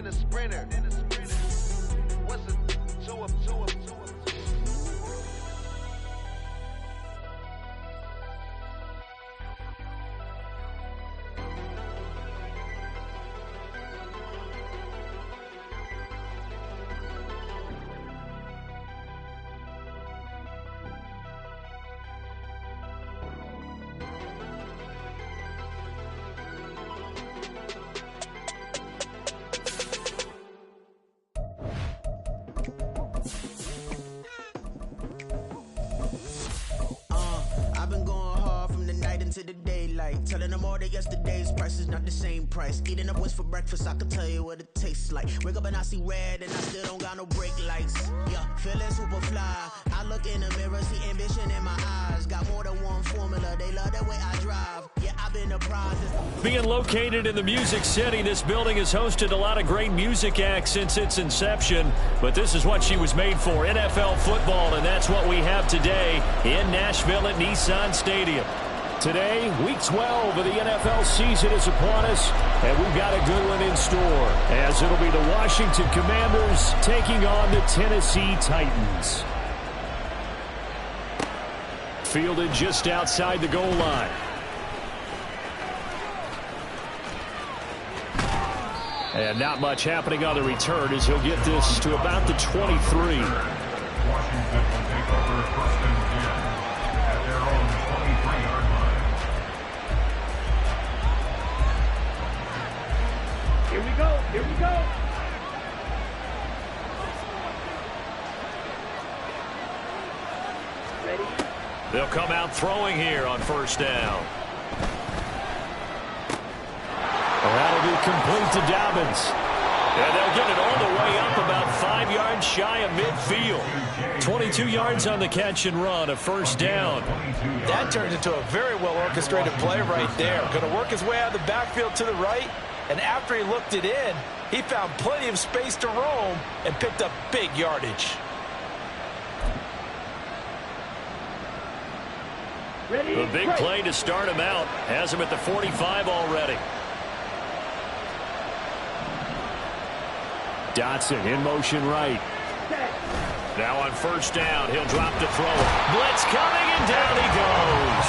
a sprinter. What's a two up? To the daylight, telling them all that yesterday's price is not the same price. Eating up what's for breakfast, I can tell you what it tastes like. Wake up and I see red and I still don't got no brake lights. Yeah, feeling super fly. I look in the mirror, see ambition in my eyes. Got more than one formula, they love the way I drive. Yeah, I've been a prize. Being located in the Music City, this building has hosted a lot of great music acts since its inception. But this is what she was made for, NFL football, and that's what we have today in Nashville at Nissan Stadium. Today, Week 12 of the NFL season is upon us, and we've got a good one in store, as it'll be the Washington Commanders taking on the Tennessee Titans. Fielded just outside the goal line. And not much happening on the return as he'll get this to about the 23. Washington will take over first and 10 at their own 23-yard line. Here we go. Ready? They'll come out throwing here on first down. That'll be complete to Dobbins. And they'll get it all the way up about 5 yards shy of midfield. 22 yards on the catch and run, a first down. That turns into a very well-orchestrated play right there. Going to work his way out of the backfield to the right, and after he looked it in, he found plenty of space to roam and picked up big yardage. The big play to start him out. Has him at the 45 already. Dotson in motion right. Now on first down, he'll drop to throw. Blitz coming, and down he goes.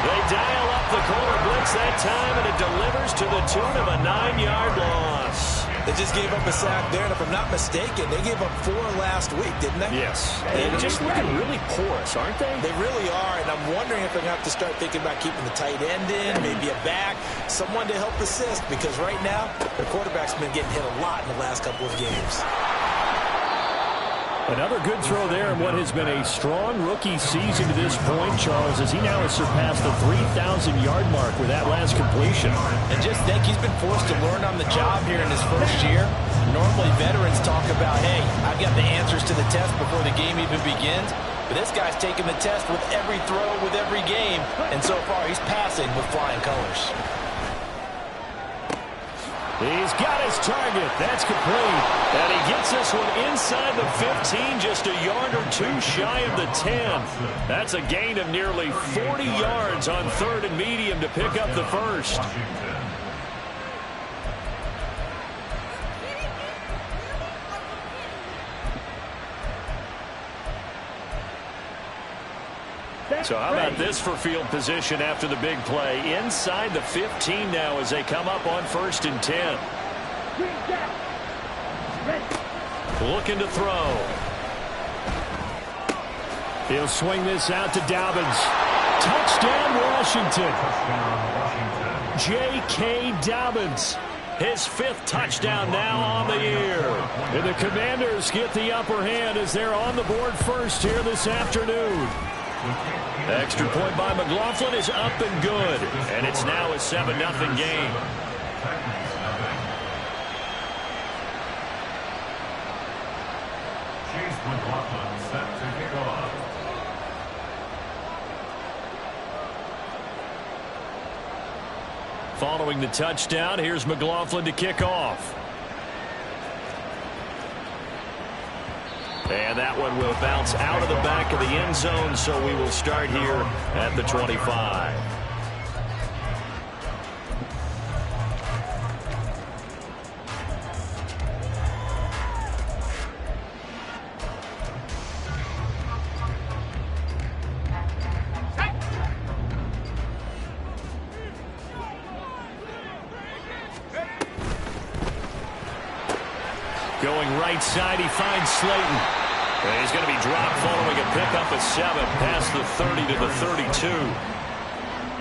They dial up the corner blitz that time, and it delivers to the tune of a 9-yard loss. They just gave up a sack there, and if I'm not mistaken, they gave up 4 last week, didn't they? Yes. They're just looking really porous, aren't they? They really are, and I'm wondering if they're going to have to start thinking about keeping the tight end in, maybe a back, someone to help assist, because right now, their quarterback's been getting hit a lot in the last couple of games. Another good throw there in what has been a strong rookie season to this point, Charles, as he now has surpassed the 3,000-yard mark with that last completion. And just think, he's been forced to learn on the job here in his first year. Normally, veterans talk about, hey, I've got the answers to the test before the game even begins. But this guy's taking the test with every throw, with every game. And so far, he's passing with flying colors. He's got his target. That's complete. And he gets this one inside the 15, just a yard or two shy of the 10. That's a gain of nearly 40 yards on third and medium to pick up the first. So how about this for field position after the big play? Inside the 15 now as they come up on first and 10. Looking to throw. He'll swing this out to Dobbins. Touchdown, Washington. J.K. Dobbins. His 5th touchdown now on the year. And the Commanders get the upper hand as they're on the board first here this afternoon. Extra point by McLaughlin is up and good. And it's now a 7-0 game. Chase McLaughlin set to kick off. Following the touchdown, here's McLaughlin to kick off. And that one will bounce out of the back of the end zone, so we will start here at the 25. Going right side, he finds Slayton. And he's going to be dropped following a pickup of 7 past the 30 to the 32.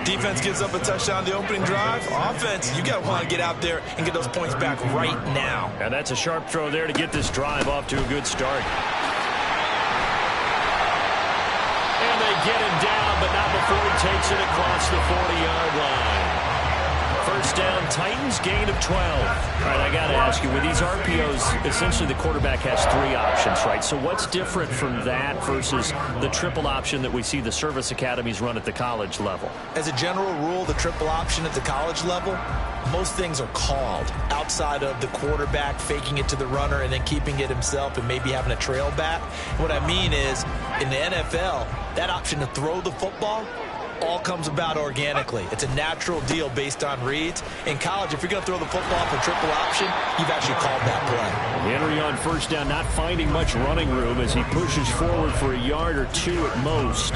Defense gives up a touchdown the opening drive. Offense, you got to want to get out there and get those points back right now. And that's a sharp throw there to get this drive off to a good start. And they get him down, but not before he takes it across the 40-yard line. First down, Titans, gain of 12. All right, I got to ask you, with these RPOs, essentially the quarterback has 3 options, right? So what's different from that versus the triple option that we see the service academies run at the college level? As a general rule, the triple option at the college level, most things are called outside of the quarterback faking it to the runner and then keeping it himself and maybe having a trail back. What I mean is, in the NFL, that option to throw the football all comes about organically. It's a natural deal based on reads. In college, if you're going to throw the football for triple option, you've actually called that play. Henry on first down, not finding much running room as he pushes forward for a yard or 2 at most.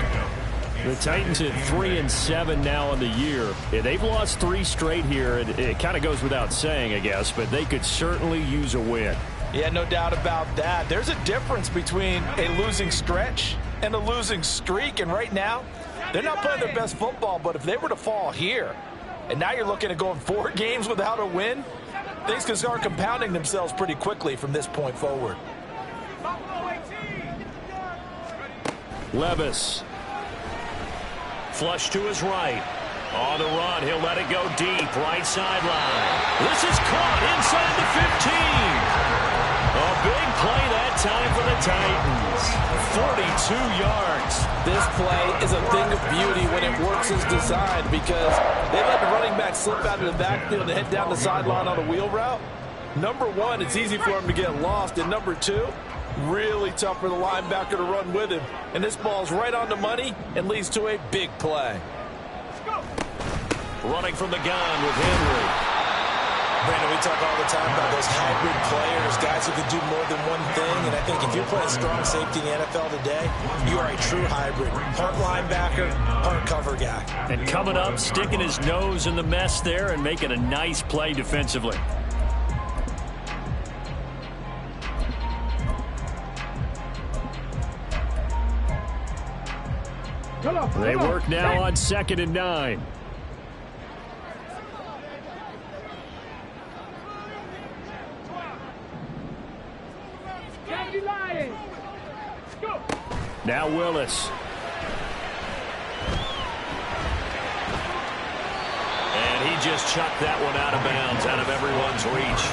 The Titans at 3-7 now on the year. Yeah, they've lost 3 straight here. It kind of goes without saying, I guess, but they could certainly use a win. Yeah, no doubt about that. There's a difference between a losing stretch and a losing streak, and right now, they're not playing their best football, but if they were to fall here, and now you're looking at going 4 games without a win, things can start compounding themselves pretty quickly from this point forward. Levis. Flush to his right. On the run, he'll let it go deep, right sideline. This is caught inside the 15. A big play that time for the Titans. 42 yards. This play is a thing of beauty when it works as designed because they let the running back slip out of the backfield and head down the sideline on a wheel route. Number 1, it's easy for him to get lost. And number 2, really tough for the linebacker to run with him. And this ball's right on the money and leads to a big play. Running from the gun with Henry. Brandon, we talk all the time about those hybrid players, guys who can do more than one thing. And I think if you're playing strong safety in the NFL today, you are a true hybrid. Part linebacker, part cover guy. And coming up, sticking his nose in the mess there and making a nice play defensively. They work now on 2nd and 9. Now Willis. And he just chucked that one out of bounds, out of everyone's reach.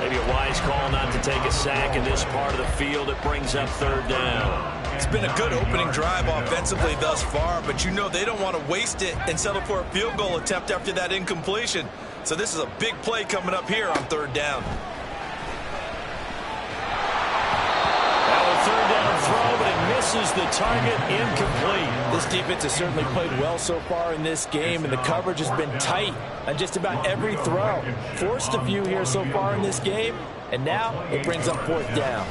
Maybe a wise call not to take a sack in this part of the field. It brings up 3rd down. It's been a good opening drive offensively thus far, but you know they don't want to waste it and settle for a field goal attempt after that incompletion. So this is a big play coming up here on 3rd down. Third down throw, but it misses the target, incomplete. This defense has certainly played well so far in this game, and the coverage has been tight on just about every throw. Forced a few here so far in this game, and now it brings up 4th down.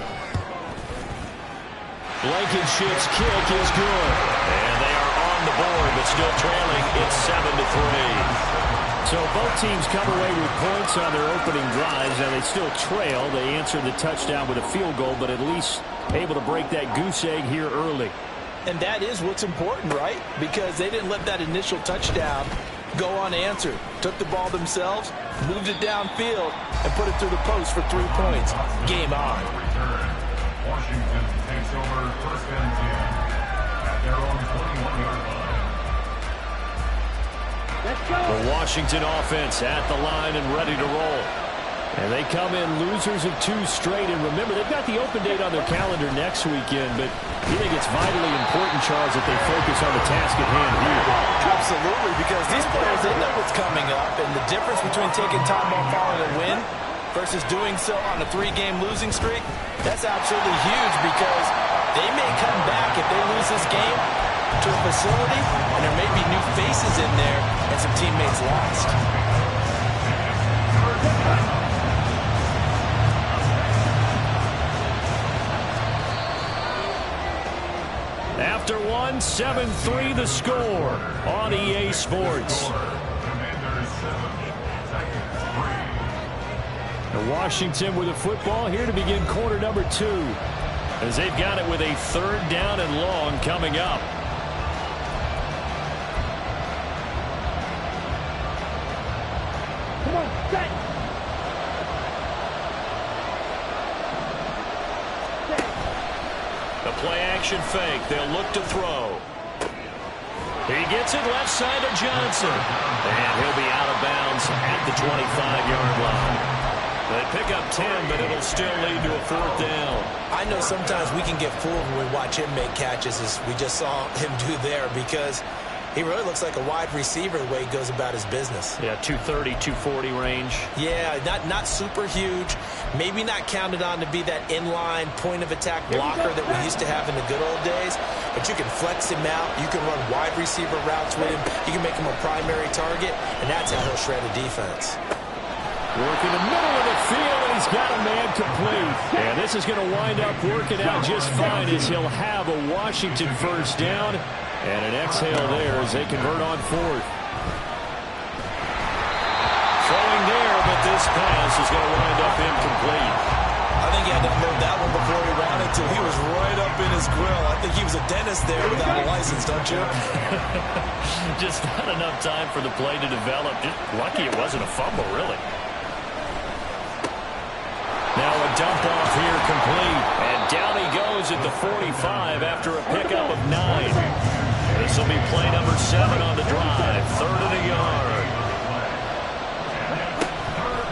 Blankenship's kick is good. And they are on the board, but still trailing. It's 7-3. So both teams come away with points on their opening drives. Now they still trail. They answered the touchdown with a field goal, but at least able to break that goose egg here early. And that is what's important, right? Because they didn't let that initial touchdown go unanswered. Took the ball themselves, moved it downfield, and put it through the post for 3 points. Game on. Washington takes over 1st and 10 at their own 21-yard line. The Washington offense at the line and ready to roll. And they come in losers of 2 straight. And remember, they've got the open date on their calendar next weekend, but you think it's vitally important, Charles, that they focus on the task at hand here. Absolutely, because these players, they know what's coming up, and the difference between taking time off following a win versus doing so on a 3-game losing streak, that's absolutely huge because they may come back if they lose this game to a facility, and there may be new faces in there and some teammates lost. After 7-3 the score on EA Sports. Washington with the football here to begin quarter number 2. As they've got it with a 3rd down and long coming up. Come on, set. The play action fake. They'll look to throw. He gets it left side to Johnson. And he'll be out of bounds at the 25-yard line. They pick up 10, but it'll still lead to a 4th down. I know sometimes we can get fooled when we watch him make catches, as we just saw him do there, because he really looks like a wide receiver the way he goes about his business. Yeah, 230, 240 range. Yeah, not super huge. Maybe not counted on to be that inline point-of-attack blocker that we used to have in the good old days. But you can flex him out. You can run wide receiver routes with him. You can make him a primary target, and that's how he'll shred a defense. Working the middle of the field, and he's got a man complete. And this is going to wind up working out just fine as he'll have a Washington 1st down. And an exhale there as they convert on 4th. Throwing there, but this pass is going to wind up incomplete. I think he had to unload that one before he ran it, till he was right up in his grill. I think he was a dentist there without a license, don't you? Just not enough time for the play to develop. Just lucky it wasn't a fumble, really. Now a dump off here complete. And down he goes at the 45 after a pickup of 9. This will be play number 7 on the drive. 3rd and a yard.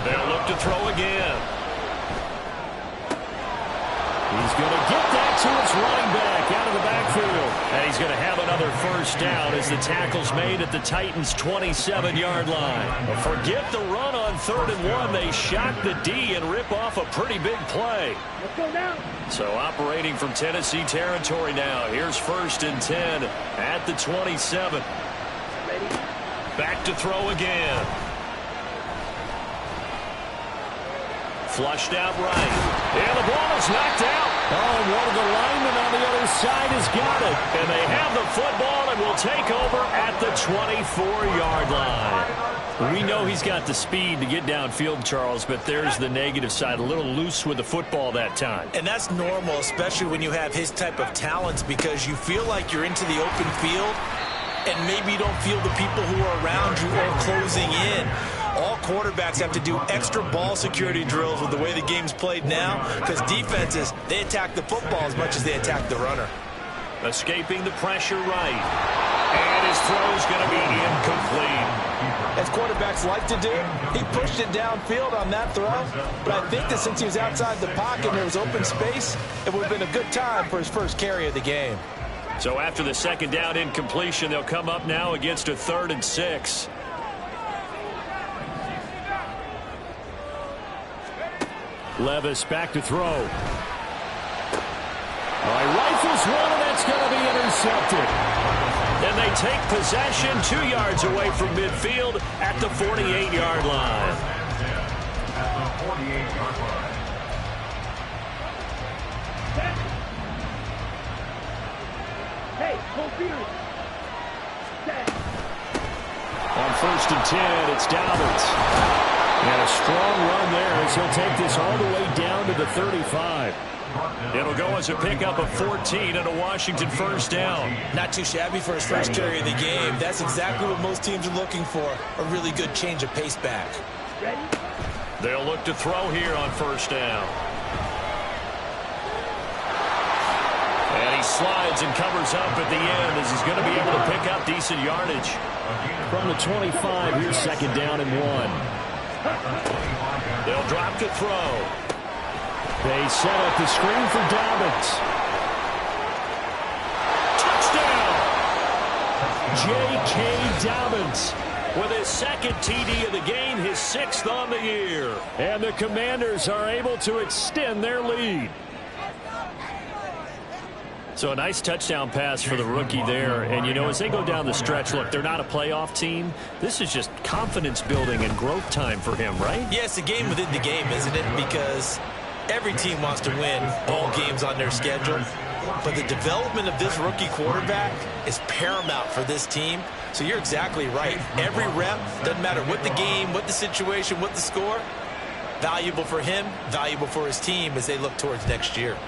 They'll look to throw again. He's going to get that to his running back out of the backfield. And he's going to have another 1st down as the tackle's made at the Titans' 27-yard line. But forget the run on 3rd and 1. They shock the D and rip off a pretty big play. Let's go now. So operating from Tennessee territory now. Here's 1st and 10 at the 27. Ready? Back to throw again. Flushed out right. And the ball is knocked out. Oh, and one of the linemen on the other side has got it. And they have the football and will take over at the 24-yard line. We know he's got the speed to get downfield, Charles, but there's the negative side. A little loose with the football that time. And that's normal, especially when you have his type of talents, because you feel like you're into the open field and maybe you don't feel the people who are around you or closing in. All quarterbacks have to do extra ball security drills with the way the game's played now, because defenses, they attack the football as much as they attack the runner. Escaping the pressure right. And his throw's going to be incomplete. As quarterbacks like to do, he pushed it downfield on that throw, but I think that since he was outside the pocket and there was open space, it would have been a good time for his first carry of the game. So after the 2nd down incompletion, they'll come up now against a 3rd and 6. Levis back to throw. Rifles one, and that's going to be intercepted. And they take possession 2 yards away from midfield at the 48-yard line. At the 48-yard line. Hey, full field. Set. On 1st and 10, it's Dobbins. And a strong run there as he'll take this all the way down to the 35. It'll go as a pickup of 14 and a Washington 1st down. Not too shabby for his first carry of the game. That's exactly what most teams are looking for, a really good change of pace back. Ready? They'll look to throw here on 1st down. And he slides and covers up at the end as he's going to be able to pick up decent yardage. From the 25, here's 2nd down and 1. They'll drop to throw. They set up the screen for Dobbins. Touchdown! J.K. Dobbins with his 2nd TD of the game, his 6th on the year. And the Commanders are able to extend their lead. So a nice touchdown pass for the rookie there. And, you know, as they go down the stretch, look, they're not a playoff team. This is just confidence building and growth time for him, right? Yeah, it's a game within the game, isn't it? Because every team wants to win all games on their schedule. But the development of this rookie quarterback is paramount for this team. So you're exactly right. Every rep, doesn't matter what the game, what the situation, what the score, Valuable for him, valuable for his team as they look towards next year.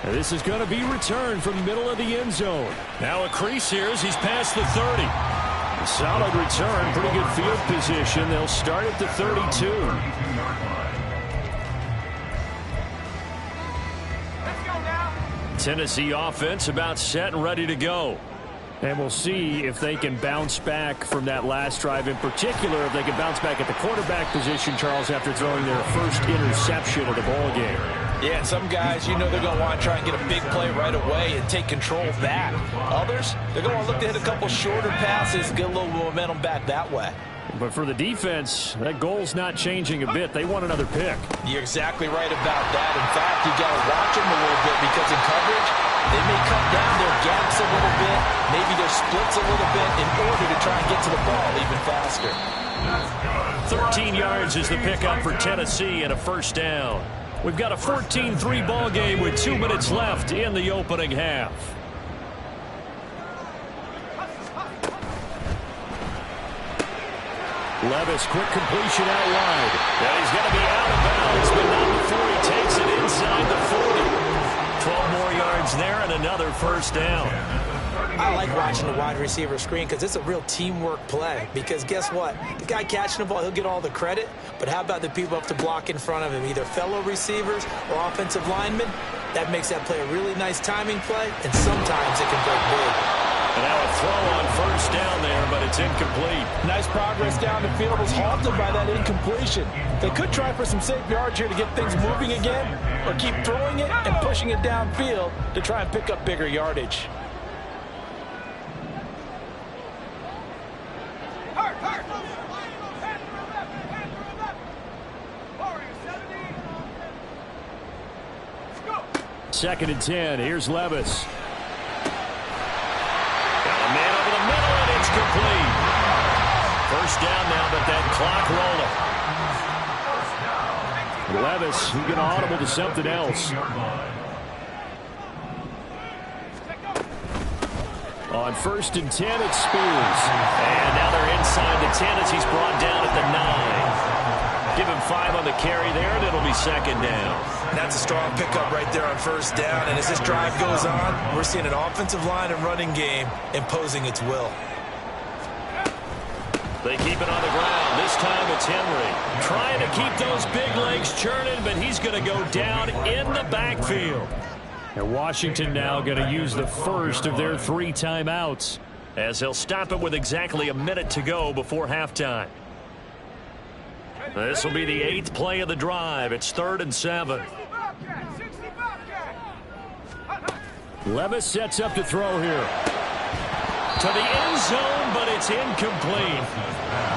And this is going to be returned from the middle of the end zone. Now a crease here as he's past the 30. A solid return, pretty good field position. They'll start at the 32. Tennessee offense about set and ready to go. And we'll see if they can bounce back from that last drive, in particular if they can bounce back at the quarterback position, Charles, after throwing their first interception of the ball game. Yeah, and some guys, you know they're going to want to try and get a big play right away and take control back. Others, they're going to look to hit a couple shorter passes, get a little momentum back that way. But for the defense, that goal's not changing a bit. They want another pick. You're exactly right about that. In fact, you got to watch them a little bit because in coverage, they may cut down their gaps a little bit, maybe their splits a little bit in order to try and get to the ball even faster. 13 yards is the pickup for Tennessee and a first down. We've got a 14-3 ball game with 2 minutes left in the opening half. Levis, quick completion out wide. And he's going to be out of bounds, but not before he takes it inside the 40. 12 more yards there and another first down. I like watching the wide receiver screen because it's a real teamwork play. Because guess what? The guy catching the ball, he'll get all the credit. But how about the people up to block in front of him, either fellow receivers or offensive linemen? That makes that play a really nice timing play, and sometimes it can break big. And now a throw on first down there, but it's incomplete. Nice progress down the field was halted by that incompletion. They could try for some safe yards here to get things moving again, or keep throwing it and pushing it downfield to try and pick up bigger yardage. Second and 10. Here's Levis. Got a man over the middle, and it's complete. First down now, but that clock rolling. Levis, who get audible to something else. On first and 10, it's Spears. And now they're inside the 10 as he's brought down at the 9. Give him 5 on the carry there, and it'll be second down. That's a strong pickup right there on first down. And as this drive goes on, we're seeing an offensive line and running game imposing its will. They keep it on the ground. This time it's Henry. Trying to keep those big legs churning, but he's going to go down in the backfield. And Washington now going to use the first of their 3 timeouts, as he'll stop it with exactly a minute to go before halftime. This will be the 8th play of the drive. It's 3rd and 7. Levis sets up to throw here. To the end zone, but it's incomplete.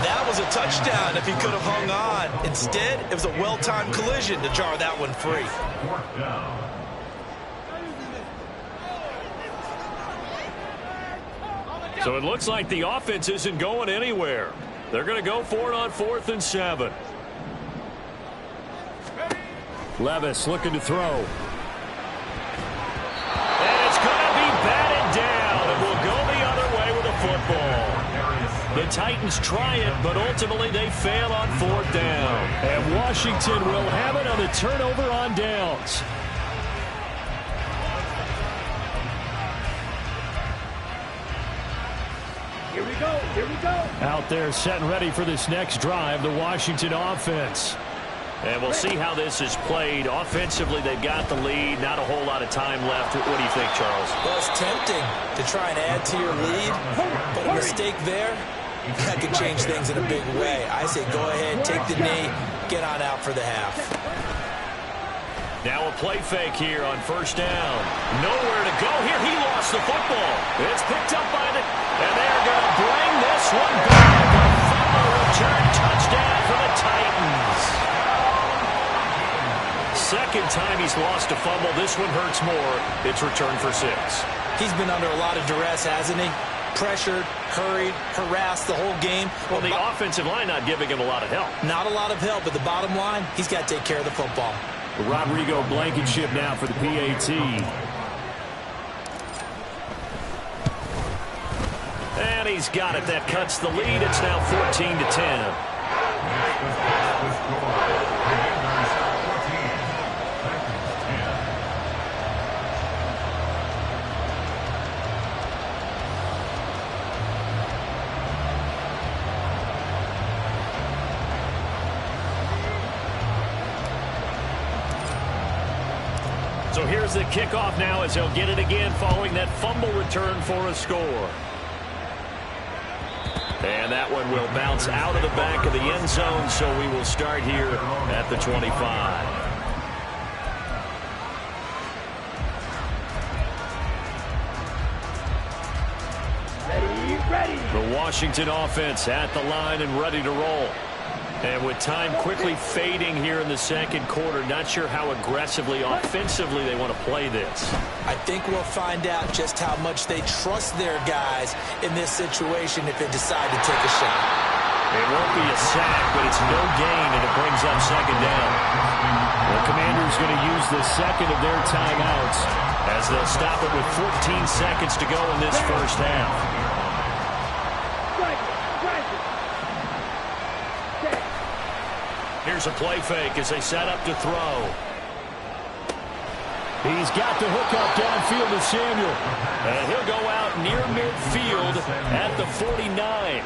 That was a touchdown if he could have hung on. Instead, it was a well-timed collision to jar that one free. So it looks like the offense isn't going anywhere. They're going to go for it on 4th and 7. Levis looking to throw. And it's going to be batted down, and we'll go the other way with a football. The Titans try it, but ultimately they fail on 4th down. And Washington will have it on the turnover on downs. Here we go. Here we go. Out there set and ready for this next drive, the Washington offense. And we'll see how this is played. Offensively, they've got the lead. Not a whole lot of time left. What do you think, Charles? Well, it's tempting to try and add to your lead, but a mistake there, that could change things in a big way. I say go ahead, take the knee, get on out for the half. Now a play fake here on first down. Nowhere to go here. He lost the football. It's picked up by the... And they're going to bring this one back. A fumble return touchdown for the Titans. Second time he's lost a fumble. This one hurts more. It's returned for 6. He's been under a lot of duress, hasn't he? Pressured, hurried, harassed the whole game. Well, the offensive line not giving him a lot of help. Not a lot of help, but the bottom line, he's got to take care of the football. Rodrigo Blankenship now for the PAT. And he he's got it. That cuts the lead. It's now 14-10. So here's the kickoff now as he'll get it again following that fumble return for a score. And that one will bounce out of the back of the end zone, so we will start here at the 25. Ready. The Washington offense at the line and ready to roll. And with time quickly fading here in the second quarter, not sure how aggressively, offensively they want to play this. I think we'll find out just how much they trust their guys in this situation if they decide to take a shot. It won't be a sack, but it's no gain, and it brings up second down. The Commanders going to use the second of their timeouts as they'll stop it with 14 seconds to go in this first half. Here's a play fake as they set up to throw. He's got the hook up downfield to Samuel. And he'll go out near midfield at the 49.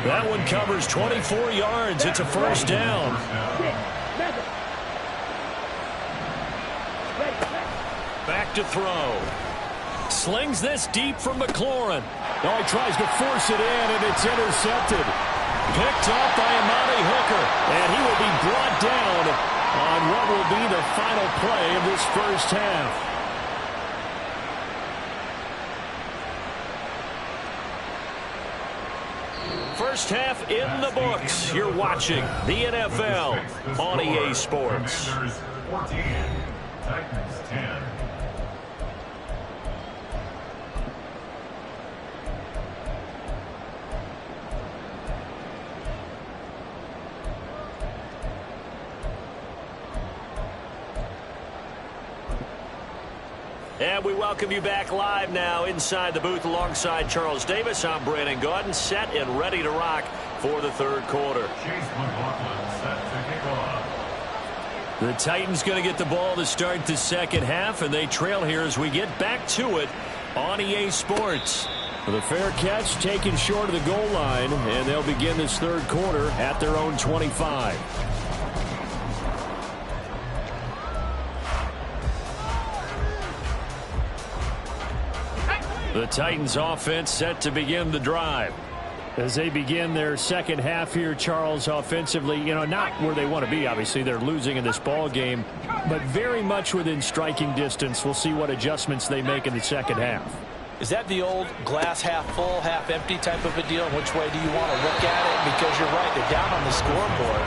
That one covers 24 yards. It's a first down. Back to throw. Slings this deep from McLaurin. Oh, he tries to force it in, and it's intercepted. Picked up by Amani Hooker, and he will be brought down on what will be the final play of this first half. First half in the books. You're watching the NFL on EA Sports. 14, Titans 10. And we welcome you back live now inside the booth alongside Charles Davis. I'm Brandon Gaudin, set and ready to rock for the third quarter. Chase McLaughlin set to kick off. The Titans going to get the ball to start the second half, and they trail here as we get back to it on EA Sports. The fair catch taken short of the goal line, and they'll begin this third quarter at their own 25. The Titans offense set to begin the drive. As they begin their second half here, Charles, offensively, not where they want to be. Obviously, they're losing in this ball game, but very much within striking distance. We'll see what adjustments they make in the second half. Is that the old glass half full, half empty type of a deal? Which way do you want to look at it? Because you're right, they're down on the scoreboard.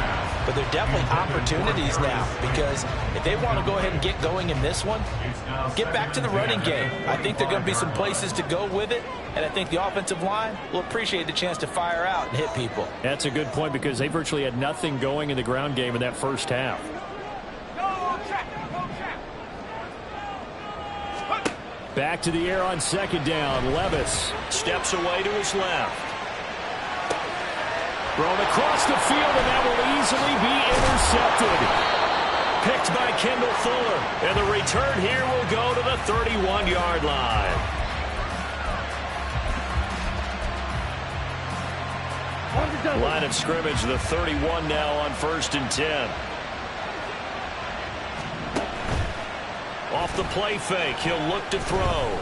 But they're definitely opportunities now, because if they want to go ahead and get going in this one, get back to the running game. I think there are going to be some places to go with it, and I think the offensive line will appreciate the chance to fire out and hit people. That's a good point, because they virtually had nothing going in the ground game in that first half. Back to the air on second down. Levis steps away to his left. Thrown across the field, and that will easily be intercepted. Picked by Kendall Fuller. And the return here will go to the 31-yard line. Line of scrimmage, the 31 now on 1st and 10. Off the play fake, he'll look to throw.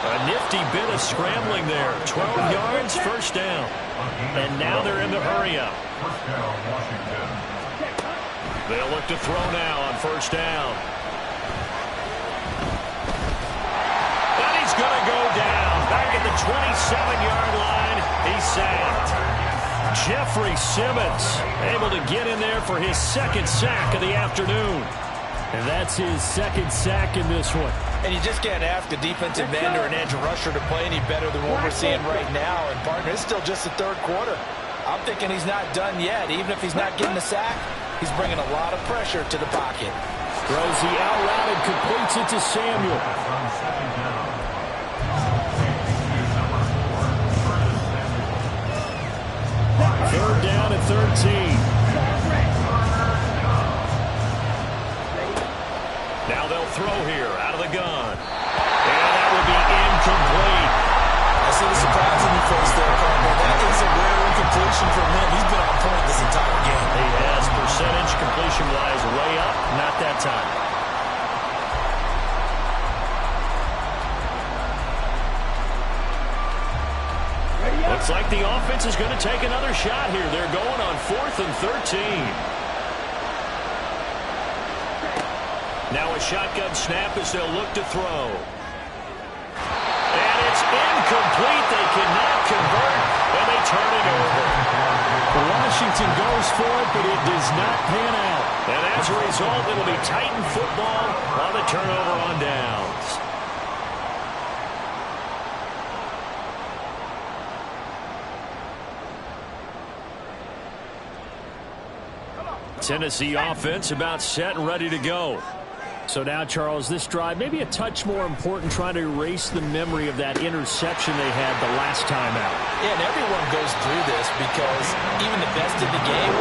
A nifty bit of scrambling there. 12 yards, first down. And now they're in the hurry-up. First down, Washington. They'll look to throw now on first down. And he's going to go down. Back at the 27-yard line. He's sacked. Jeffrey Simmons able to get in there for his second sack of the afternoon. And that's his second sack in this one. And you just can't ask a defensive end or an edge rusher to play any better than what we're seeing right now. And, partner, it's still just the third quarter. I'm thinking he's not done yet. Even if he's not getting a sack, he's bringing a lot of pressure to the pocket. Cra-Z out route and completes it to Samuel. 13. Now they'll throw here out of the gun. And that will be incomplete. I see the surprise in your face there, Carter. That is a rare incompletion from him. He's been on point this entire game. He has percentage completion-wise way up. Not that time. Looks like the offense is going to take another shot here. They're going on 4th and 13. Now a shotgun snap as they'll look to throw. And it's incomplete. They cannot convert, and they turn it over. Washington goes for it, but it does not pan out. And as a result, it'll be Titan football on the turnover on downs. Tennessee offense about set and ready to go. So now, Charles, this drive maybe a touch more important, trying to erase the memory of that interception they had the last time out. Yeah, and everyone goes through this because even the best in the game,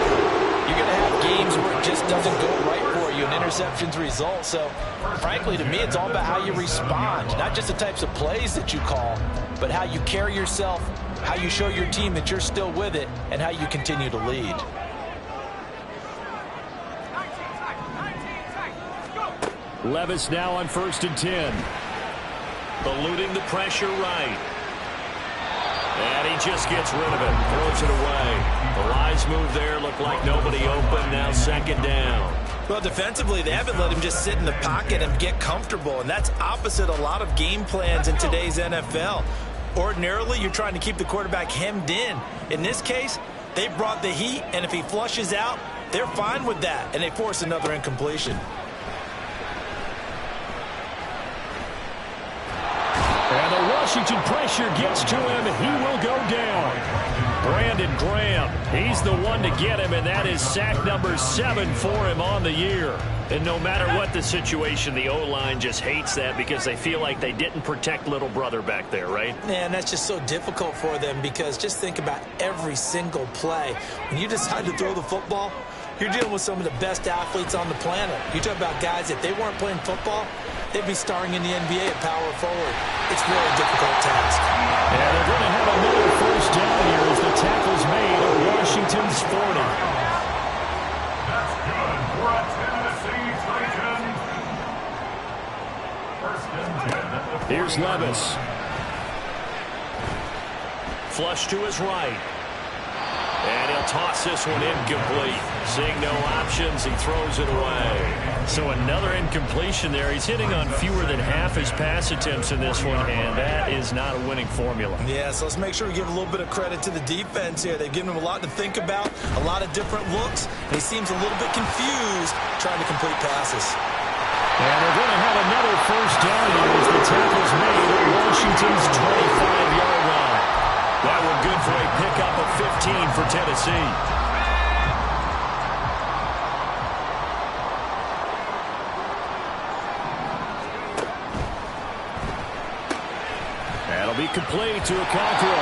you're going to have games where it just doesn't go right for you, and interceptions result. So, frankly, to me, it's all about how you respond, not just the types of plays that you call, but how you carry yourself, how you show your team that you're still with it, and how you continue to lead. Levis now on 1st and 10. Eluding the pressure right. And he just gets rid of it. Throws it away. The Lions move there. Look like nobody open. Now 2nd down. Well, defensively, they haven't let him just sit in the pocket and get comfortable. And that's opposite a lot of game plans in today's NFL. Ordinarily, you're trying to keep the quarterback hemmed in. In this case, they brought the heat. And if he flushes out, they're fine with that. And they force another incompletion. And the Washington pressure gets to him. He will go down. Brandon Graham, he's the one to get him, and that is sack number 7 for him on the year. And no matter what the situation, the O-line just hates that because they feel like they didn't protect little brother back there, right? Man, that's just so difficult for them because just think about every single play. When you decide to throw the football, you're dealing with some of the best athletes on the planet. You talk about guys, if they weren't playing football, they'd be starring in the NBA at power forward. It's really a difficult task. And they're going to have another 1st down here as the tackle's made at Washington's 40. That's good for a Tennessee Titan. 1st and 10 at the 40. Here's Levis. Flush to his right. And he'll toss this one incomplete. Seeing no options, he throws it away. So another incompletion there. He's hitting on fewer than half his pass attempts in this one, and that is not a winning formula. Yeah, so let's make sure we give a little bit of credit to the defense here. They've given him a lot to think about, a lot of different looks, and he seems a little bit confused trying to complete passes. And they're going to have another 1st down here as the tackle's made at Washington's 25-yard line. That one good for a pickup of 15 for Tennessee. That'll be complete to Okonkwo.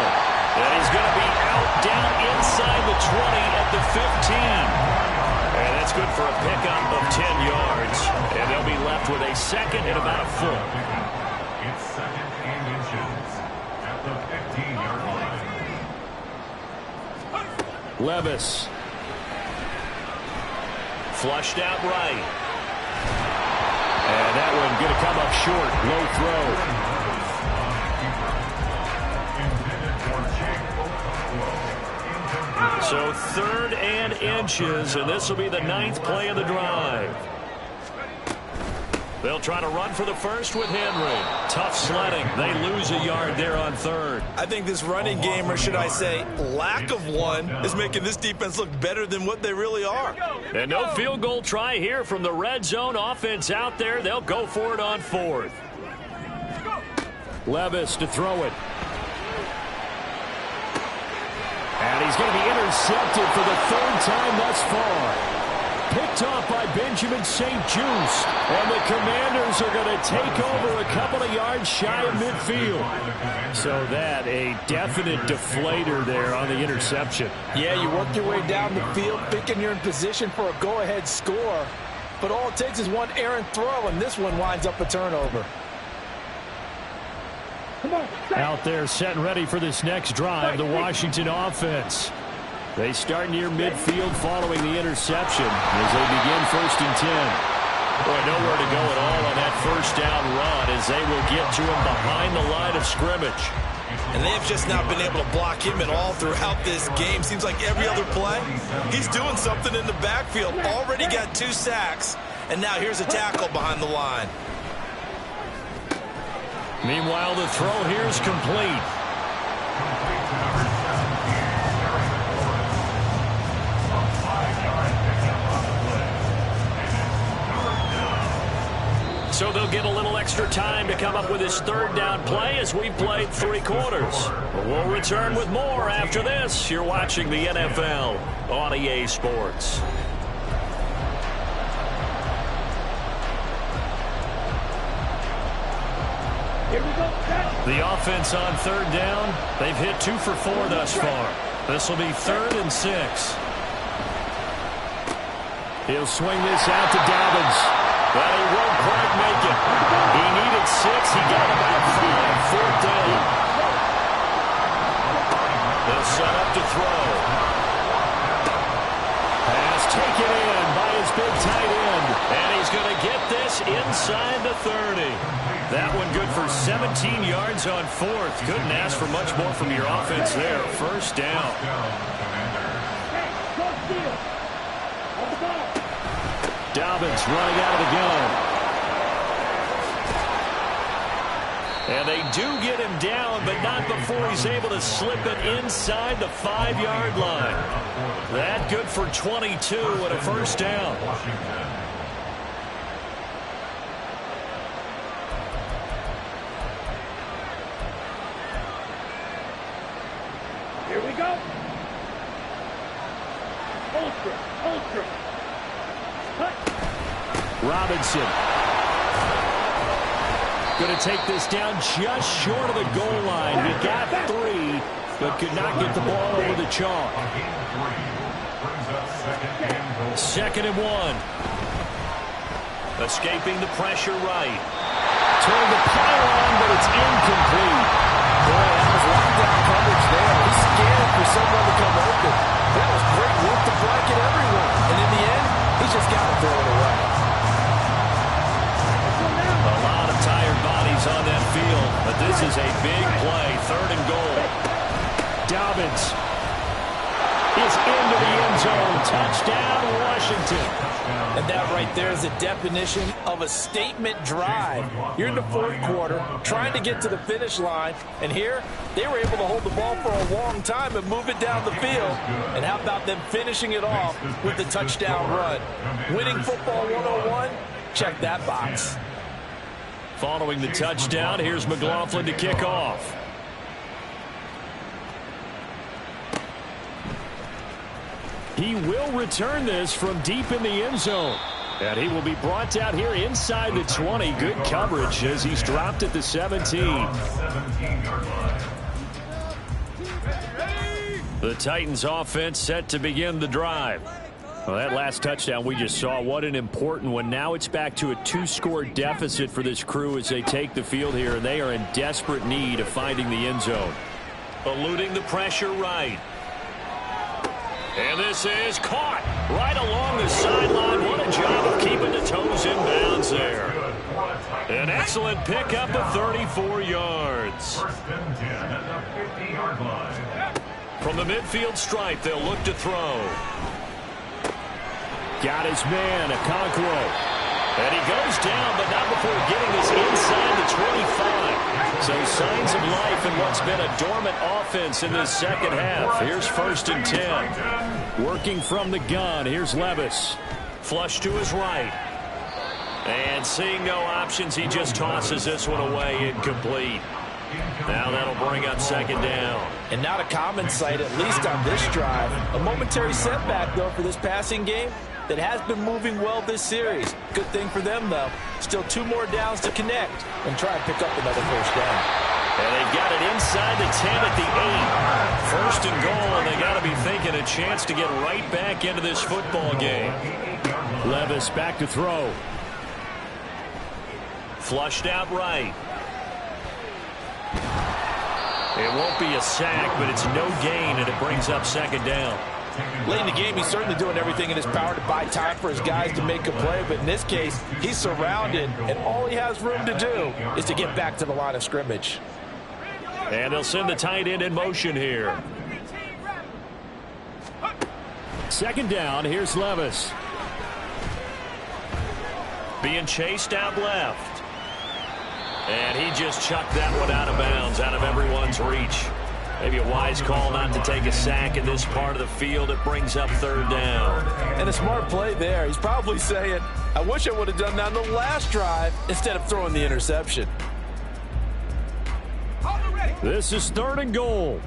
And he's going to be out down inside the 20 at the 15. And that's good for a pickup of 10 yards. And they'll be left with a 2nd and about a foot. It's 2nd and inches at the 15-yard line. Levis. Flushed out right. And that one going to come up short. Low throw. So 3rd and inches, and this will be the 9th play of the drive. They'll try to run for the 1st with Henry. Tough sledding. They lose a yard there on 3rd. I think this running game, or should I say lack of one, is making this defense look better than what they really are. And no field goal try here from the red zone offense out there. They'll go for it on 4th. Levis to throw it. And he's going to be intercepted for the 3rd time thus far. picked off by Benjamin St-Juste. And the Commanders are going to take over a couple of yards shy of midfield. So that, a definite deflator there on the interception. Yeah, you work your way down the field thinking you're in position for a go-ahead score. But all it takes is one errant throw, and this one winds up a turnover. Out there set and ready for this next drive, the Washington offense. They start near midfield following the interception as they begin 1st and 10. Boy, nowhere to go at all on that first down run as they will get to him behind the line of scrimmage. And they have just not been able to block him at all throughout this game. Seems like every other play, he's doing something in the backfield. Already got 2 sacks, and now here's a tackle behind the line. Meanwhile, the throw here is complete. So they'll get a little extra time to come up with his 3rd down play as we played 3 quarters. We'll return with more after this. You're watching the NFL on EA Sports. The offense on 3rd down, they've hit 2 for 4 thus far. This will be 3rd and 6. He'll swing this out to Dobbins, but he won't quite make it. He needed 6. He got about 5. 4th down. They'll set up to throw. Pass taken in by his big tight end, and he's going to get this inside the 30. That one good for 17 yards on 4th. Couldn't ask for much more from your offense there. 1st down. Dobbins running out of the gun. And they do get him down, but not before he's able to slip it inside the 5-yard line. That good for 22 and a 1st down. Here we go. Ultra. Robinson. Going to take this down just short of the goal line. He got 3, but could not get the ball over the chalk. 2nd and 1. Escaping the pressure right. Toward the pylon, but it's incomplete. Boy, that was lockdown coverage there. He's scared for someone to come open. That was great work to blanket everyone. And in the end, he's just got to throw it away. A lot of tired bodies on that field, but this is a big play. 3rd and goal. Dobbins is into the end zone. Touchdown, Washington. And that right there is the definition of a statement drive. You're in the 4th quarter, trying to get to the finish line, and here they were able to hold the ball for a long time and move it down the field. And how about them finishing it off with the touchdown run? Winning football 101? Check that box. Following the touchdown, here's McLaughlin to kick off. He will return this from deep in the end zone. And he will be brought down here inside the 20. Good coverage as he's dropped at the 17. The Titans offense set to begin the drive. Well, that last touchdown we just saw, what an important one. Now it's back to a 2-score deficit for this crew as they take the field here, and they are in desperate need of finding the end zone. Eluding the pressure right. And this is caught right along the sideline. What a job of keeping the toes in bounds there. An excellent pickup of 34 yards. From the midfield stripe, they'll look to throw. Got his man, Okonkwo. And he goes down, but not before getting this inside the 25. So signs of life in what's been a dormant offense in this second half. Here's 1st and 10. Working from the gun, here's Levis. Flush to his right. And seeing no options, he just tosses this one away, incomplete. Now that'll bring up 2nd down. And not a common sight, at least on this drive. A momentary setback, though, for this passing game. that has been moving well this series. Good thing for them, though. Still 2 more downs to connect and try and pick up another first down. And they've got it inside the 10 at the 8. First and goal, and they got to be thinking a chance to get right back into this football game. Levis back to throw. Flushed out right. It won't be a sack, but it's no gain, and it brings up second down. Late in the game, he's certainly doing everything in his power to buy time for his guys to make a play, but in this case, he's surrounded, and all he has room to do is to get back to the line of scrimmage. And they'll send the tight end in motion here. Second down, here's Levis. Being chased out left. And he just chucked that one out of bounds, out of everyone's reach. Maybe a wise call not to take a sack in this part of the field. It brings up third down. And a smart play there. He's probably saying, I wish I would have done that on the last drive instead of throwing the interception. This is third and goal.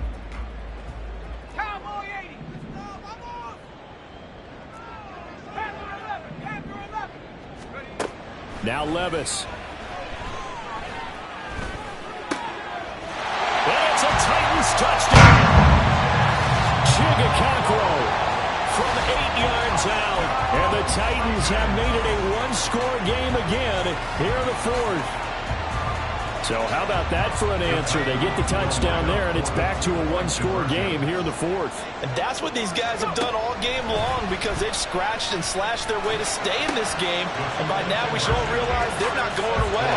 Now Levis. It's a Titans touchdown. Chigakakro from 8 yards out. And the Titans have made it a one-score game again here in the fourth. So how about that for an answer? They get the touchdown there, and it's back to a one-score game here in the fourth. And that's what these guys have done all game long because they've scratched and slashed their way to stay in this game. And by now we should all realize they're not going away.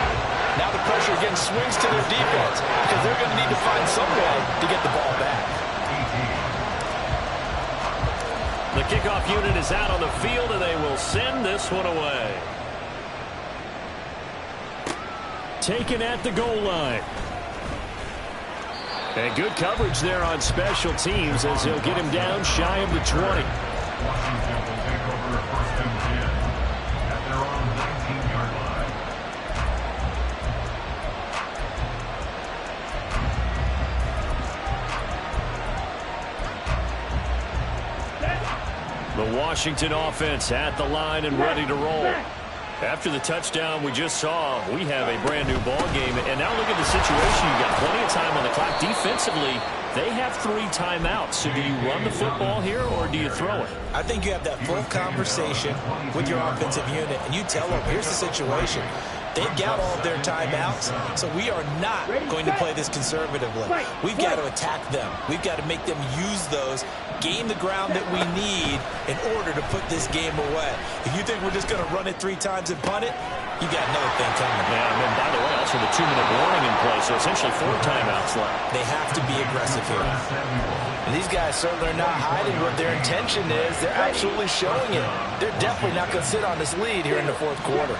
Now the pressure again swings to their defense because they're going to need to find some way to get the ball back. The kickoff unit is out on the field, and they will send this one away. Taken at the goal line. And good coverage there on special teams as he'll get him down shy of the 20. Washington will take over first and 10 at their own 19-yard line. The Washington offense at the line and ready to roll. After the touchdown we just saw, we have a brand new ball game. And now look at the situation. You've got plenty of time on the clock. Defensively, they have 3 timeouts. So do you run the football here or do you throw it? I think you have that full conversation with your offensive unit, and you tell them, here's the situation. They've got all of their timeouts, so we are not going to play this conservatively. We've got to attack them. We've got to make them use those, gain the ground that we need in order to put this game away. If you think we're just going to run it 3 times and punt it, you got another thing coming. Yeah, and then by the way, also the 2-minute warning in play, so essentially 4 timeouts left. They have to be aggressive here. And these guys certainly are not hiding what their intention is. They're absolutely showing it. They're definitely not going to sit on this lead here in the fourth quarter.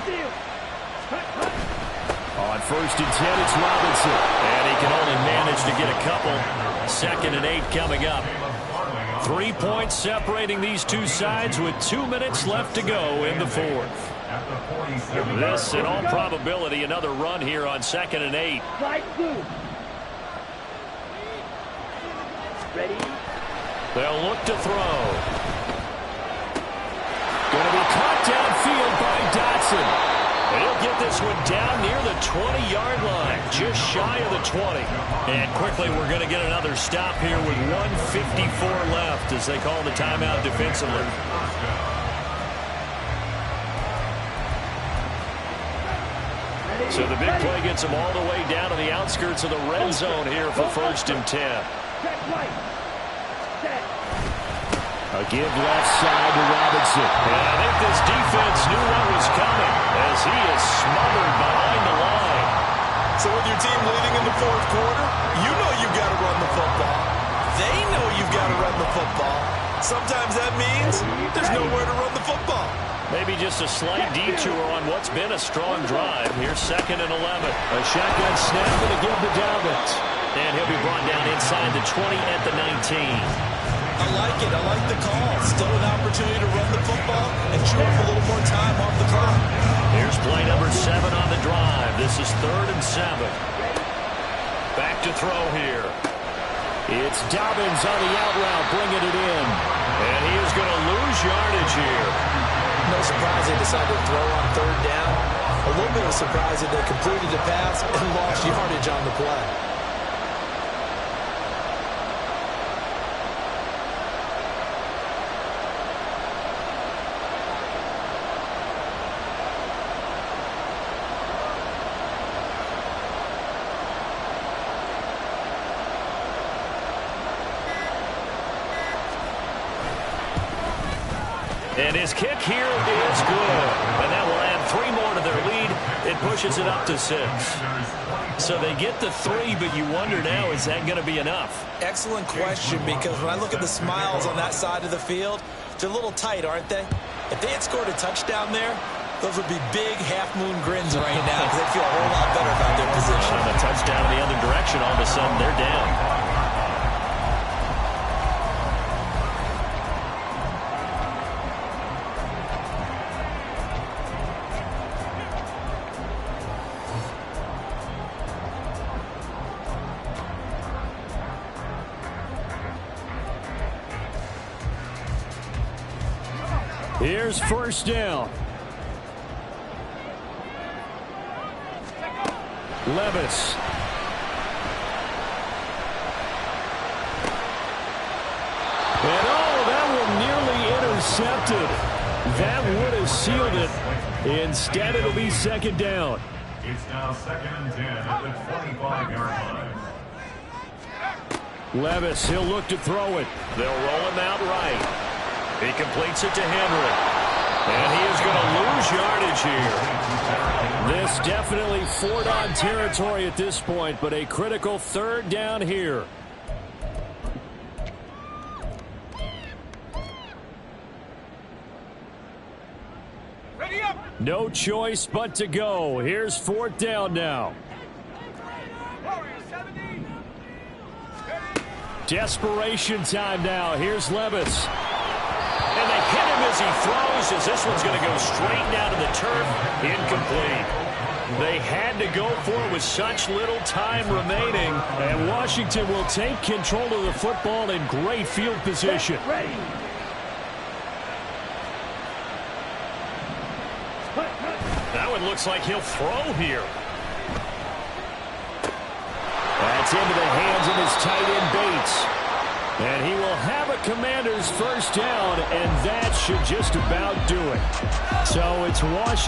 On first and 10, it's Robinson. And he can only manage to get a couple. Second and 8 coming up. 3 points separating these two sides with 2 minutes left to go in the fourth. This, in all probability, another run here on second and 8. Ready? They'll look to throw. Going to be caught downfield by Dotson. He'll get this one down near the 20-yard line, just shy of the 20. And quickly, we're going to get another stop here with 1:54 left as they call the timeout defensively. So the big play gets them all the way down to the outskirts of the red zone here for first and 10. A give left side to Robinson. And I think this defense knew what was coming as he is smothered behind the line. So with your team leading in the fourth quarter, you know you've got to run the football. They know you've got to run the football. Sometimes that means there's nowhere to run the football. Maybe just a slight detour on what's been a strong drive. Here's second and 11. A shotgun snap and a give to Dalvin. And he'll be brought down inside the 20 at the 19. I like it. I like the call. Still an opportunity to run the football and chew up a little more time off the clock. Here's play number 7 on the drive. This is 3rd and 7. Back to throw here. It's Dobbins on the out route, bringing it in. And he is going to lose yardage here. No surprise they decided to throw on third down. A little bit of surprise that they completed the pass and lost yardage on the play. And his kick here is good. And that will add 3 more to their lead. It pushes it up to 6. So they get the 3, but you wonder now, is that going to be enough? Excellent question, because when I look at the smiles on that side of the field, they're a little tight, aren't they? If they had scored a touchdown there, those would be big half-moon grins right now because they feel a whole lot better about their position. On a touchdown in the other direction, all of a sudden they're down. Here's first down. Levis. And that one nearly intercepted. That would have sealed it. Instead, it'll be second down. It's now 2nd and 10 at the 25-yard line. Levis, he'll look to throw it. They'll roll him out right. He completes it to Henry. And he is going to lose yardage here. This definitely four-down territory at this point, but a critical third down here. No choice but to go. Here's fourth down now. Desperation time now. Here's Levis. And they hit him as he throws, as this one's going to go straight down to the turf. Incomplete. They had to go for it with such little time remaining. And Washington will take control of the football in great field position. That one looks like he'll throw here. That's into the hands of his tight end Bates. And he will have a Commander's first down, and that should just about do it. So it's Washington.